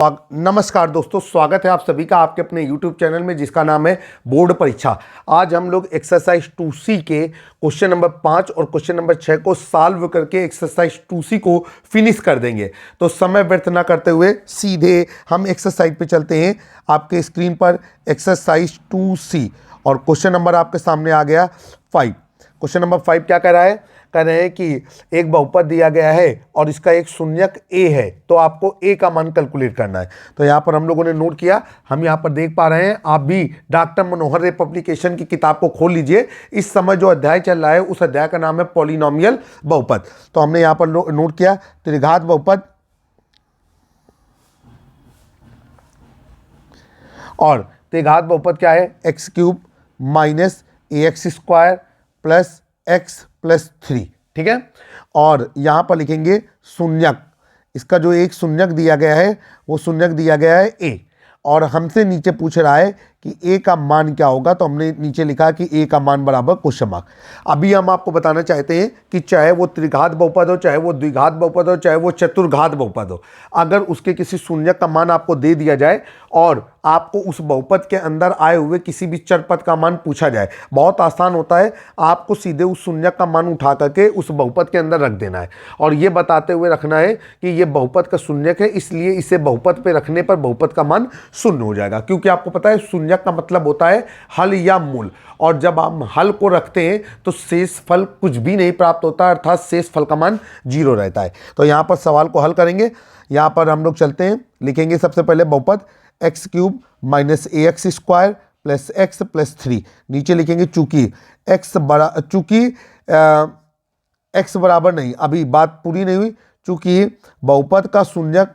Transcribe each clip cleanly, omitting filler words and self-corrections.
नमस्कार दोस्तों, स्वागत है आप सभी का आपके अपने YouTube चैनल में जिसका नाम है बोर्ड परीक्षा। आज हम लोग एक्सरसाइज 2C के क्वेश्चन नंबर 5 और क्वेश्चन नंबर 6 को सॉल्व करके एक्सरसाइज 2C को फिनिश कर देंगे। तो समय व्यर्थ ना करते हुए सीधे हम एक्सरसाइज पे चलते हैं। आपके स्क्रीन पर एक्सरसाइज 2C और क्वेश्चन नंबर आपके सामने आ गया 5। क्वेश्चन नंबर 5 क्या कह रहा है? कह रहे हैं कि एक बहुपद दिया गया है और इसका एक शून्यक a है, तो आपको a का मान कैलकुलेट करना है। तो यहाँ पर हम लोगों ने नोट किया, हम यहाँ पर देख पा रहे हैं। आप भी डॉक्टर मनोहर रे पब्लिकेशन की किताब को खोल लीजिए। इस समय जो अध्याय चल रहा है उस अध्याय का नाम है पॉलिनोमियल बहुपद। तो हमने यहाँ पर नोट किया त्रिघात बहुपद, और त्रिघात बहुपद क्या है? X cube minus A X square plus X plus 3, ठीक है। और यहाँ पर लिखेंगे शून्यक, इसका जो एक शून्यक दिया गया है वो शून्यक दिया गया है a, और हमसे नीचे पूछ रहा है कि a का मान क्या होगा। तो हमने नीचे लिखा कि a का मान बराबर क्वेश्चन मार्क। अभी हम आपको बताना चाहते हैं कि चाहे वो त्रिघात बहुपद हो, चाहे वो द्विघात बहुपद हो, चाहे वो चतुर्घात बहुपद हो, अगर उसके किसी शून्यक का मान आपको दे दिया जाए और आपको उस बहुपद के अंदर आए हुए किसी भी चर पद का मान पूछा जाए, बहुत आसान होता है। आपको सीधे उस शून्यक का मान उठा करके उस बहुपद के अंदर रख देना है और ये बताते हुए रखना है कि ये बहुपद का शून्यक है, इसलिए इसे बहुपद पे रखने पर बहुपद का मान शून्य हो जाएगा। क्योंकि आपको पता है शून्यक का मतलब होता है हल या मूल, और जब हम हल को रखते हैं तो शेष फल कुछ भी नहीं प्राप्त होता, अर्थात शेष फल का मान 0 रहता है। तो यहाँ पर सवाल को हल करेंगे। यहाँ पर हम लोग चलते हैं, लिखेंगे सबसे पहले बहुपद X cube minus A X square plus X plus 3। नीचे लिखेंगे चूंकि एक्स बराबर नहीं, अभी बात पूरी नहीं हुई, चूंकि बहुपद का शून्यक,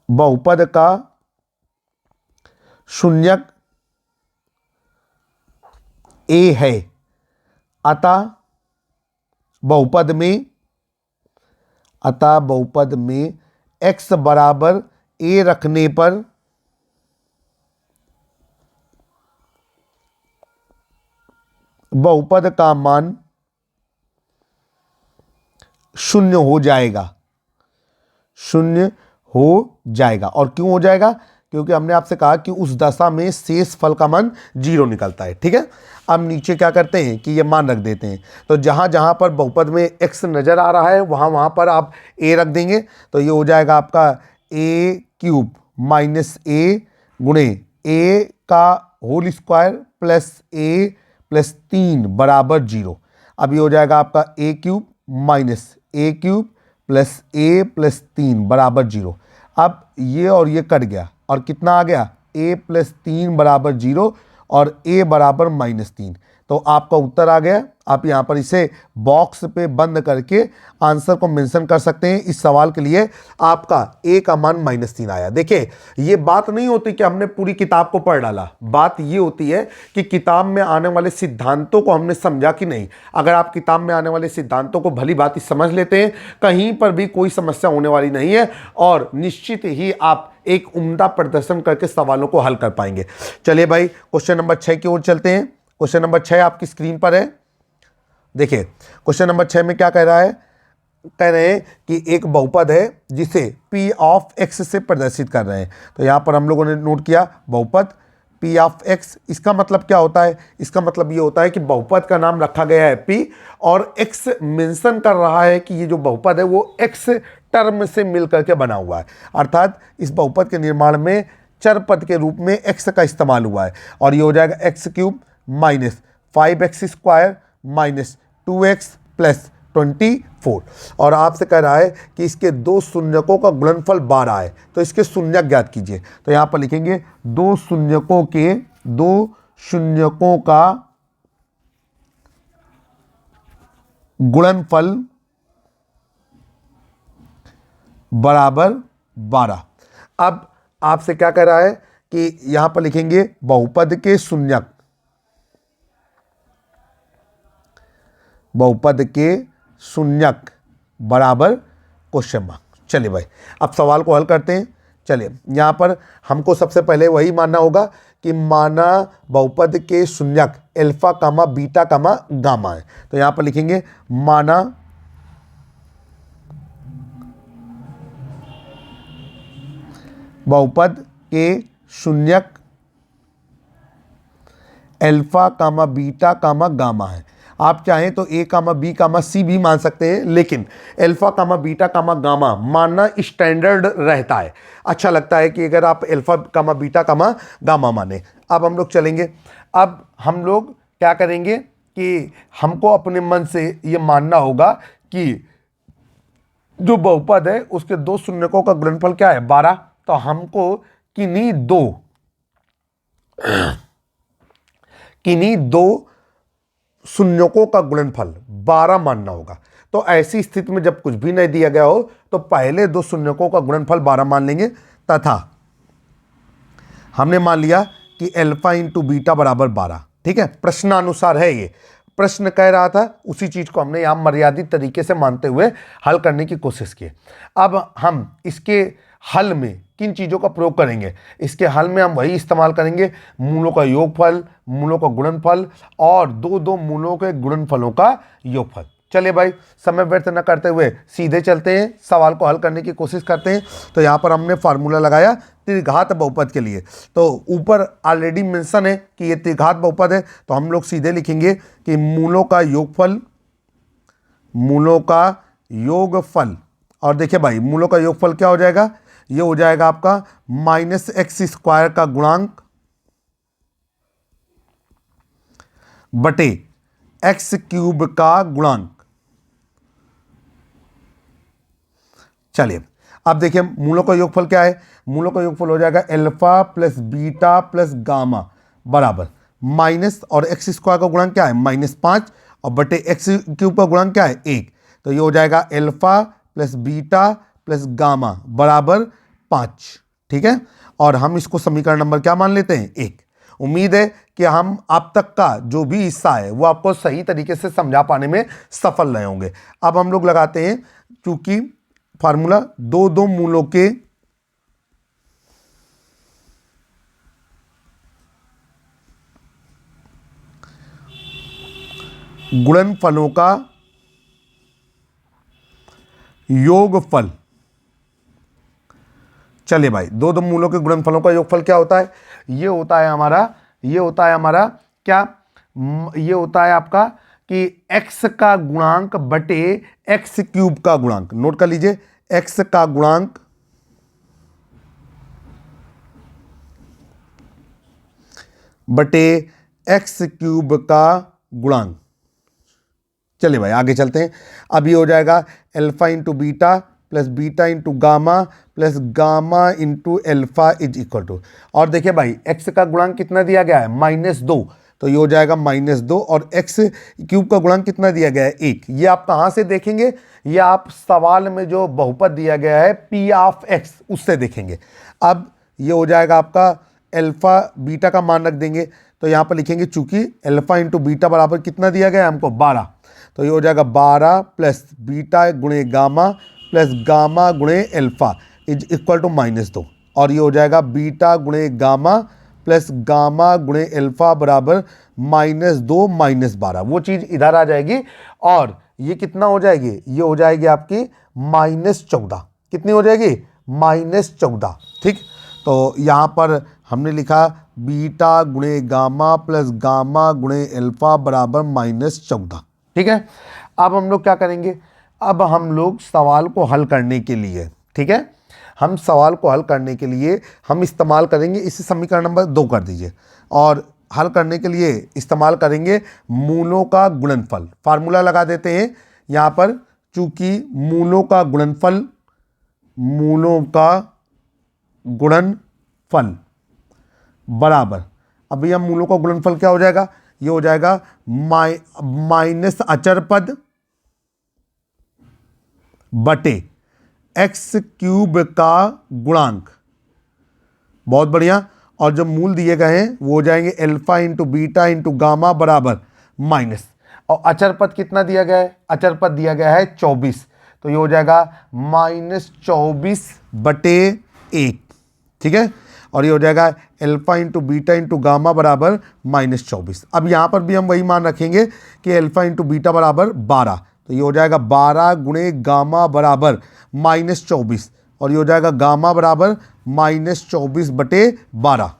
बहुपद का शून्यक a है, अतः बहुपद में x बराबर a रखने पर बहुपद का मान शून्य हो जाएगा, शून्य हो जाएगा। और क्यों हो जाएगा? क्योंकि हमने आपसे कहा कि उस दशा में शेष फल का मान 0 निकलता है, ठीक है। अब नीचे क्या करते हैं कि ये मान रख देते हैं। तो जहां जहां पर बहुपद में x नजर आ रहा है वहां वहां पर आप a रख देंगे। तो ये हो जाएगा आपका a क्यूब माइनस a गुणे a का whole square plus a plus 3 बराबर 0। अब ये हो जाएगा आपका a cube minus a cube plus a plus 3 बराबर 0। अब ये और ये कट गया और कितना आ गया? a प्लस 3 बराबर 0 और a बराबर माइनस 3। तो आपका उत्तर आ गया। आप यहाँ पर इसे बॉक्स पे बंद करके आंसर को मेंशन कर सकते हैं। इस सवाल के लिए आपका a का मान -3 आया। देखिए, ये बात नहीं होती कि हमने पूरी किताब को पढ़ डाला, बात ये होती है कि किताब में आने वाले सिद्धांतों को हमने समझा कि नहीं। अगर आप किताब में आने वाले सिद्धांतों को भली भांति समझ लेते हैं, कहीं पर भी कोई समस्या होने वाली नहीं है और निश्चित ही आप एक उम्दा प्रदर्शन करके सवालों को हल कर पाएंगे। चलिए भाई, क्वेश्चन नंबर 6 की ओर चलते हैं। क्वेश्चन नंबर 6 आपकी स्क्रीन पर है। देखिए, क्वेश्चन नंबर 6 में क्या कह रहा है? कह रहे हैं कि एक बहुपद है जिसे p ऑफ x से प्रदर्शित कर रहे हैं। तो यहां पर हम लोगों ने नोट किया बहुपद p ऑफ x। इसका मतलब क्या होता है? इसका मतलब ये होता है कि बहुपद का नाम रखा गया है p और x मेंशन कर रहा है कि ये जो बहुपद है वो x टर्म से मिलकर के बना हुआ है। अर्थात इस बहुपद के निर्माण में चर पद के रूप में x का इस्तेमाल हुआ है। और ये हो जाएगा x cube minus 5x square minus 2x plus 24। और आपसे कह रहा है कि इसके दो शून्यकों का गुणनफल 12 है, तो इसके शून्यक ज्ञात कीजिए। तो यहाँ पर लिखेंगे दो शून्यकों का गुणनफल बराबर 12। अब आपसे क्या कह रहा है कि यहां पर लिखेंगे बहुपद के शून्यक, बहुपद के शून्यक बराबर क्वेश्चन मार्क। चलिए भाई, अब सवाल को हल करते हैं। चलिए, यहाँ पर हमको सबसे पहले वही मानना होगा कि माना बहुपद के शून्यक अल्फा कामा बीटा कामा गामा है। तो यहाँ पर लिखेंगे माना बहुपद के शून्यक अल्फा कामा बीटा कामा गामा है। आप चाहें तो ए कामा बी कामा सी भी मान सकते हैं, लेकिन अल्फा कामा बीटा कामा गामा मानना स्टैंडर्ड रहता है, अच्छा लगता है कि अगर आप अल्फा कामा बीटा कामा गामा माने। अब हम लोग चलेंगे, अब हम लोग क्या करेंगे कि हमको अपने मन से ये मानना होगा कि जो बहुपद है उसके दो शून्यकों का गुणनफल क्या है, 12। तो हमको किन्हीं दो शून्यकों का गुणनफल 12 मानना होगा। तो ऐसी स्थिति में जब कुछ भी नहीं दिया गया हो तो पहले दो शून्यकों का गुणनफल 12 मान लेंगे, तथा हमने मान लिया कि अल्फा इंटू बीटा बराबर 12। ठीक है, प्रश्नानुसार है ये, प्रश्न कह रहा था उसी चीज को हमने यहां मर्यादित तरीके से मानते हुए हल करने की कोशिश की। अब हम इसके हल में किन चीज़ों का प्रयोग करेंगे, इसके हल में हम वही इस्तेमाल करेंगे, मूलों का योगफल, मूलों का गुणनफल और दो दो मूलों के गुणनफलों का योगफल। चलिए भाई, समय व्यर्थ न करते हुए सीधे चलते हैं, सवाल को हल करने की कोशिश करते हैं। तो यहाँ पर हमने फार्मूला लगाया त्रिघात बहुपद के लिए, तो ऊपर ऑलरेडी मेंशन है कि ये त्रिघात बहुपद है, तो हम लोग सीधे लिखेंगे कि मूलों का योगफल, और देखिए भाई मूलों का योगफल क्या हो जाएगा, ये हो जाएगा आपका -x² का गुणांक बटे x³ का गुणांक। चलिए अब देखिए मूलों का योगफल क्या है, मूलों का योगफल हो जाएगा alpha plus beta plus gamma बराबर माइनस, और x² का गुणांक क्या है -5, और बटे x³ का गुणांक क्या है 1। तो ये हो जाएगा alpha plus beta plus gamma बराबर 5। ठीक है, और हम इसको समीकरण नंबर क्या मान लेते हैं, 1। उम्मीद है कि हम अब तक का जो भी हिस्सा है वो आपको सही तरीके से समझा पाने में सफल रहे होंगे। अब हम लोग लगाते हैं, चूंकि फार्मूला दो दो मूलों के गुणनफलों का योगफल। चलिए भाई, दो दो मूलों के गुणनफलों का योगफल क्या होता है, ये होता है हमारा क्या, ये होता है आपका कि x का गुणांक बटे x³ का गुणांक। नोट कर लीजिए, x का गुणांक बटे x³ का गुणांक। चलिए भाई आगे चलते हैं। अब ये हो जाएगा alpha into beta plus beta into gamma plus gamma into alpha is equal to, और देखिए भाई x का गुणांक कितना दिया गया है -2, तो ये हो जाएगा -2, और x³ का गुणांक कितना दिया गया है 1। ये आप कहाँ से देखेंगे, ये आप सवाल में जो बहुपद दिया गया है p ऑफ x उससे देखेंगे। अब ये हो जाएगा आपका अल्फा बीटा का मान रख देंगे, तो यहाँ पर लिखेंगे चूंकि अल्फा इंटू बीटा बराबर कितना दिया गया है हमको 12, तो ये हो जाएगा 12 प्लस बीटा गुणे गामा प्लस गामा गुणे अल्फा इज इक्वल टू -2, और ये हो जाएगा बीटा गुणे गामा प्लस गामा गुणे अल्फा बराबर -2 -12। वो चीज़ इधर आ जाएगी और ये कितना हो जाएगी, ये हो जाएगी आपकी -14। कितनी हो जाएगी, -14। ठीक, तो यहाँ पर हमने लिखा बीटा गुणे गामा प्लस गामा गुणे अल्फा बराबर -14। ठीक है, अब हम लोग क्या करेंगे, अब हम लोग सवाल को हल करने के लिए, ठीक है, हम सवाल को हल करने के लिए हम इस्तेमाल करेंगे, इसे समीकरण नंबर 2 कर दीजिए, और हल करने के लिए इस्तेमाल करेंगे मूलों का गुणनफल। फार्मूला लगा देते हैं यहाँ पर, चूंकि मूलों का गुणनफल बराबर, अब भैया मूलों का गुणनफल क्या हो जाएगा, ये हो जाएगा माइनस अचर पद बटे x³ का गुणांक। बहुत बढ़िया, और जो मूल दिए गए हैं वो हो जाएंगे alpha into beta into gamma बराबर माइनस, और अचर पद कितना दिया गया है, अचर पद दिया गया है 24, तो ये हो जाएगा -24 बटे 1। ठीक है, और ये हो जाएगा alpha into beta into gamma बराबर -24। अब यहाँ पर भी हम वही मान रखेंगे कि अल्फा इंटू बीटा बराबर 12, तो ये हो जाएगा 12 गुणे गामा बराबर -24 और ये हो जाएगा गामा बराबर -24/12।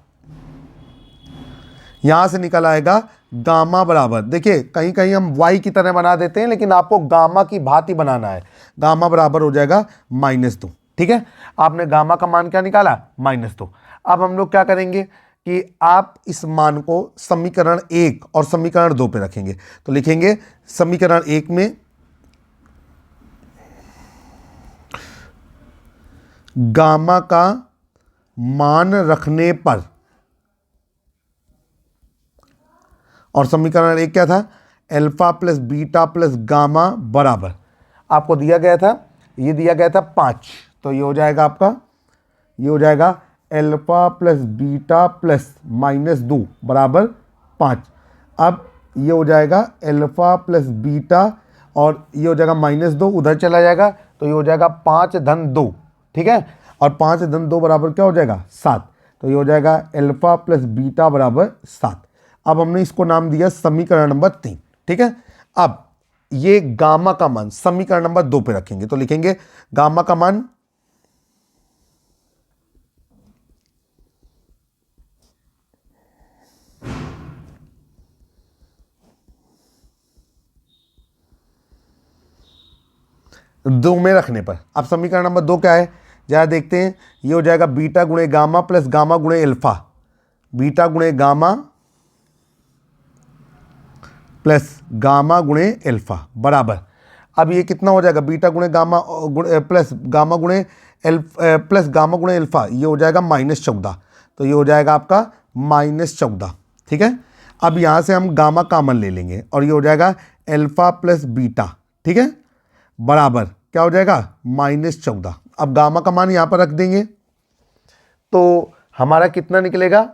यहां से निकल आएगा गामा बराबर, देखिए कहीं कहीं हम y की तरह बना देते हैं, लेकिन आपको गामा की भांति बनाना है। गामा बराबर हो जाएगा -2। ठीक है, आपने गामा का मान क्या निकाला, -2। अब हम लोग क्या करेंगे कि आप इस मान को समीकरण 1 और समीकरण 2 पे रखेंगे। तो लिखेंगे समीकरण 1 में गामा का मान रखने पर, और समीकरण 1 क्या था, alpha plus beta plus gamma बराबर, आपको दिया गया था, ये दिया गया था 5। तो ये हो जाएगा आपका, ये हो जाएगा अल्फा प्लस बीटा प्लस -2 बराबर 5। अब ये हो जाएगा अल्फा प्लस बीटा, और ये हो जाएगा -2 उधर चला जाएगा, तो ये हो जाएगा 5 धन 2। ठीक है, और 5 धन 2 बराबर क्या हो जाएगा, 7। तो ये हो जाएगा अल्फा प्लस बीटा बराबर 7। अब हमने इसको नाम दिया समीकरण नंबर 3। ठीक है, अब ये गामा का मान समीकरण नंबर 2 पे रखेंगे। तो लिखेंगे गामा का मान दो में रखने पर, अब समीकरण नंबर 2 क्या है जरा देखते हैं। ये हो जाएगा बीटा गुणे गामा प्लस गामा गुणे अल्फा, बीटा गुणे गामा प्लस गामा गुणे अल्फा बराबर, अब ये कितना हो जाएगा, बीटा गुणे गामा प्लस गामा गुणे प्लस गामा गुणे अल्फा, ये हो जाएगा -14। तो ये हो जाएगा आपका -14। ठीक है, अब यहाँ से हम गामा कॉमन ले लेंगे, और ये हो जाएगा अल्फा प्लस बीटा। ठीक है, बराबर क्या हो जाएगा, -14। अब गामा का मान यहाँ पर रख देंगे, तो हमारा कितना निकलेगा,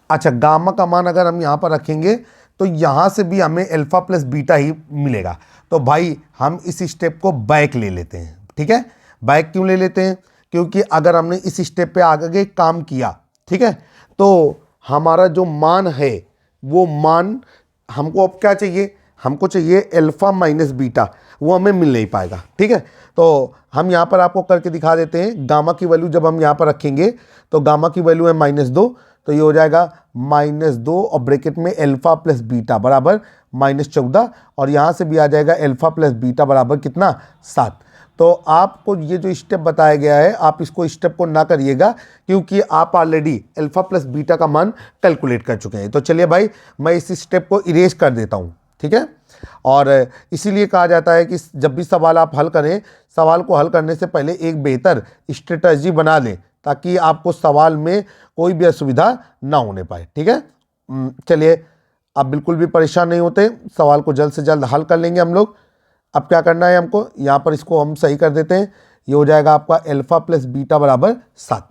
अच्छा गामा का मान अगर हम यहाँ पर रखेंगे तो यहाँ से भी हमें अल्फा प्लस बीटा ही मिलेगा। तो भाई हम इस स्टेप को बैक ले लेते हैं। ठीक है, बैक क्यों ले लेते हैं, क्योंकि अगर हमने इस स्टेप पे आगे काम किया, ठीक है, तो हमारा जो मान है वो मान हमको अब क्या चाहिए, हमको चाहिए अल्फा माइनस बीटा, वो हमें मिल नहीं पाएगा। ठीक है, तो हम यहाँ पर आपको करके दिखा देते हैं। गामा की वैल्यू जब हम यहाँ पर रखेंगे तो गामा की वैल्यू है -2, तो ये हो जाएगा -2 और ब्रैकेट में अल्फा प्लस बीटा बराबर -14, और यहाँ से भी आ जाएगा अल्फा प्लस बीटा बराबर कितना, 7। तो आपको ये जो स्टेप बताया गया है, आप इसको स्टेप को ना करिएगा, क्योंकि आप ऑलरेडी अल्फा प्लस बीटा का मान कैलकुलेट कर चुके हैं। तो चलिए भाई मैं इस स्टेप को इरेज कर देता हूँ। ठीक है, और इसीलिए कहा जाता है कि जब भी सवाल आप हल करें, सवाल को हल करने से पहले एक बेहतर स्ट्रेटजी बना लें, ताकि आपको सवाल में कोई भी असुविधा ना होने पाए। ठीक है, चलिए आप बिल्कुल भी परेशान नहीं होते, सवाल को जल्द से जल्द हल कर लेंगे हम लोग। अब क्या करना है हमको, यहाँ पर इसको हम सही कर देते हैं। ये हो जाएगा आपका अल्फा प्लस बीटा बराबर 7।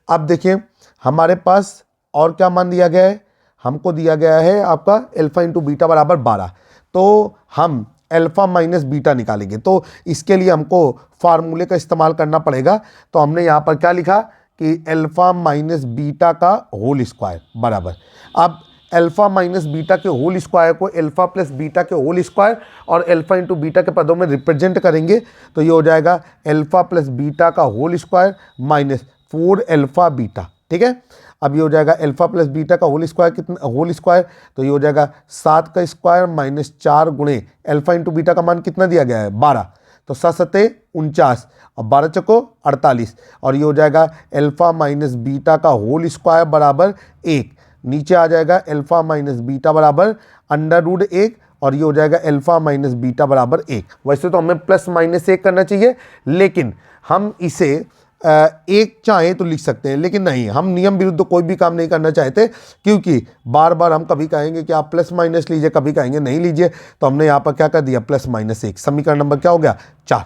अब देखिए हमारे पास और क्या मान दिया गया है, हमको दिया गया है आपका अल्फा इंटू बीटा बराबर 12। तो हम अल्फा माइनस बीटा निकालेंगे, तो इसके लिए हमको फार्मूले का इस्तेमाल करना पड़ेगा। तो हमने यहाँ पर क्या लिखा कि अल्फा माइनस बीटा का होल स्क्वायर बराबर, अब अल्फा माइनस बीटा के होल स्क्वायर को अल्फा प्लस बीटा के होल स्क्वायर और अल्फा इंटू बीटा के पदों में रिप्रेजेंट करेंगे। तो ये हो जाएगा अल्फा प्लस बीटा का होल स्क्वायर -4 अल्फा बीटा। ठीक है, अब ये हो जाएगा अल्फा प्लस बीटा का होल स्क्वायर कितना, होल स्क्वायर, तो ये हो जाएगा 7 का स्क्वायर -4 गुणे अल्फा इंटू बीटा का मान कितना दिया गया है, 12। तो 7 × 49 और 12 चको 48, और ये हो जाएगा अल्फा माइनस बीटा का होल स्क्वायर बराबर 1। नीचे आ जाएगा अल्फा माइनस बीटा बराबर √1, और ये हो जाएगा अल्फा माइनस बीटा बराबर 1। वैसे तो हमें +-1 करना चाहिए, लेकिन हम इसे 1 चाहे तो लिख सकते हैं, लेकिन नहीं, हम नियम विरुद्ध कोई भी काम नहीं करना चाहते, क्योंकि बार बार हम कभी कहेंगे कि आप +- लीजिए, कभी कहेंगे नहीं लीजिए। तो हमने यहाँ पर क्या कर दिया, +-1। समीकरण नंबर क्या हो गया, 4।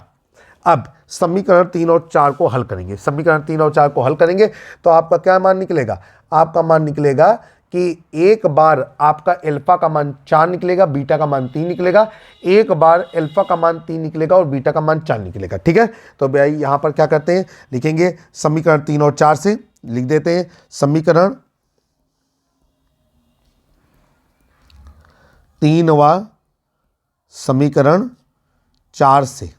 अब समीकरण 3 और 4 को हल करेंगे। समीकरण 3 और 4 को हल करेंगे तो आपका क्या मान निकलेगा, आपका मान निकलेगा कि एक बार आपका अल्फा का मान 4 निकलेगा, बीटा का मान 3 निकलेगा, एक बार अल्फा का मान 3 निकलेगा और बीटा का मान 4 निकलेगा। ठीक है, तो भाई यहाँ पर क्या करते हैं, लिखेंगे समीकरण 3 और 4 से लिख देते हैं समीकरण 3 व समीकरण 4 से।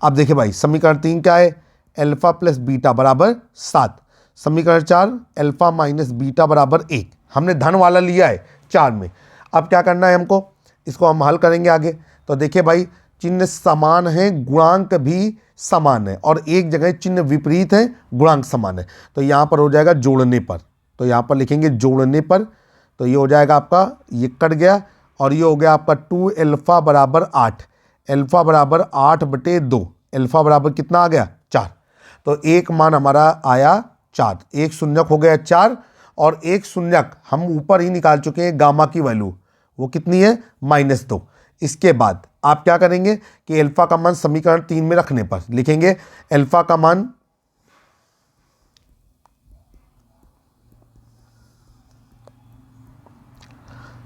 अब देखिए भाई समीकरण 3 क्या है, अल्फा प्लस बीटा बराबर 7। समीकरण 4 अल्फा माइनस बीटा बराबर 1। हमने धन वाला लिया है 4 में। अब क्या करना है हमको, इसको हम हल करेंगे आगे। तो देखिए भाई चिन्ह समान है, गुणांक भी समान है, और एक जगह चिन्ह विपरीत है, गुणांक समान है। तो यहाँ पर हो जाएगा जोड़ने पर, तो यहाँ पर लिखेंगे जोड़ने पर। तो ये हो जाएगा आपका, ये कट गया, और ये हो गया आपका 2 अल्फा बराबर 8। अल्फा बराबर 8/2। अल्फा बराबर कितना आ गया, 4। तो एक मान हमारा आया 4, एक शून्यक हो गया 4, और एक शून्यक हम ऊपर ही निकाल चुके हैं, गामा की वैल्यू वो कितनी है, -2। इसके बाद आप क्या करेंगे कि अल्फा का मान समीकरण 3 में रखने पर लिखेंगे अल्फा का मान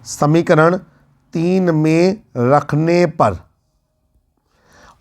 समीकरण 3 में रखने पर,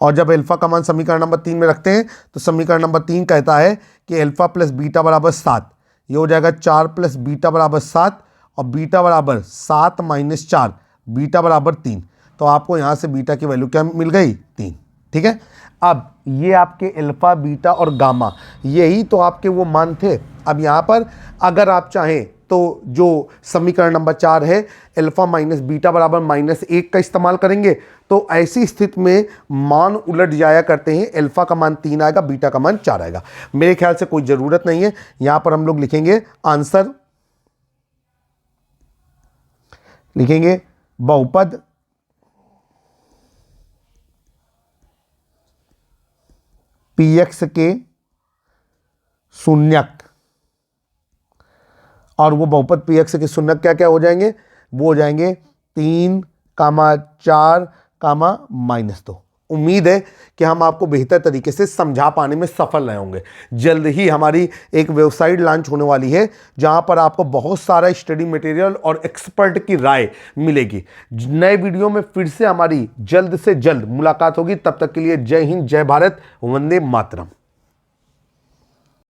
और जब अल्फा का मान समीकरण नंबर 3 में रखते हैं तो समीकरण नंबर 3 कहता है कि अल्फा प्लस बीटा बराबर 7। ये हो जाएगा 4 प्लस बीटा बराबर 7, और बीटा बराबर 7 - 4, बीटा बराबर 3। तो आपको यहाँ से बीटा की वैल्यू क्या मिल गई, 3। ठीक है, अब ये आपके अल्फा बीटा और गामा, यही तो आपके वो मान थे। अब यहाँ पर अगर आप चाहें तो जो समीकरण नंबर 4 है अल्फा माइनस बीटा बराबर -1 का इस्तेमाल करेंगे। तो ऐसी स्थिति में मान उलट जाया करते हैं, अल्फा का मान 3 आएगा, बीटा का मान 4 आएगा। मेरे ख्याल से कोई ज़रूरत नहीं है, यहाँ पर हम लोग लिखेंगे आंसर, लिखेंगे बहुपद px के शून्यक, और वो बहुपद px के शून्यक क्या क्या हो जाएंगे, वो हो जाएंगे 3, 4, -2। उम्मीद है कि हम आपको बेहतर तरीके से समझा पाने में सफल रहे होंगे। जल्द ही हमारी एक वेबसाइट लॉन्च होने वाली है, जहां पर आपको बहुत सारा स्टडी मटेरियल और एक्सपर्ट की राय मिलेगी। नए वीडियो में फिर से हमारी जल्द से जल्द मुलाकात होगी। तब तक के लिए जय हिंद, जय भारत, वंदे मातरम।